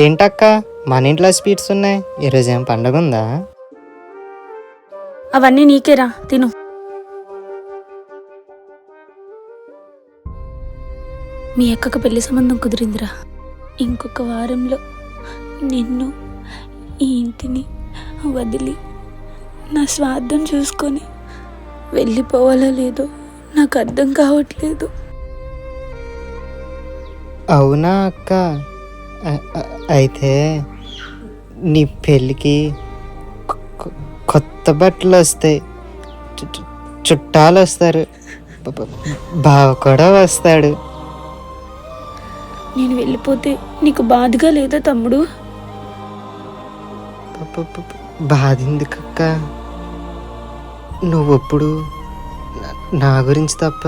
ఏంటక్క మన ఇంట్లో స్వీట్స్ ఉన్నాయి, ఈరోజు ఏం పండగ ఉందా? అవన్నీ నీకేరా, తిను. మీ అక్కకు పెళ్లి సంబంధం కుదిరిందిరా. ఇంకొక వారంలో నిన్ను, ఈ ఇంటిని వదిలి నా స్వార్థం చూసుకొని వెళ్ళిపోవాలో లేదో నాకు అర్థం కావట్లేదు. అవునా అక్క? అయితే నీ పెళ్ళికి కొత్త బట్టలు వస్తాయి, చుట్టాలు వస్తారు, బావ కూడా వస్తాడు. నేను వెళ్ళిపోతే నీకు బాధగా లేదా తమ్ముడు? బాధ ఎందుకక్క? నువ్వెప్పుడు నా గురించి తప్ప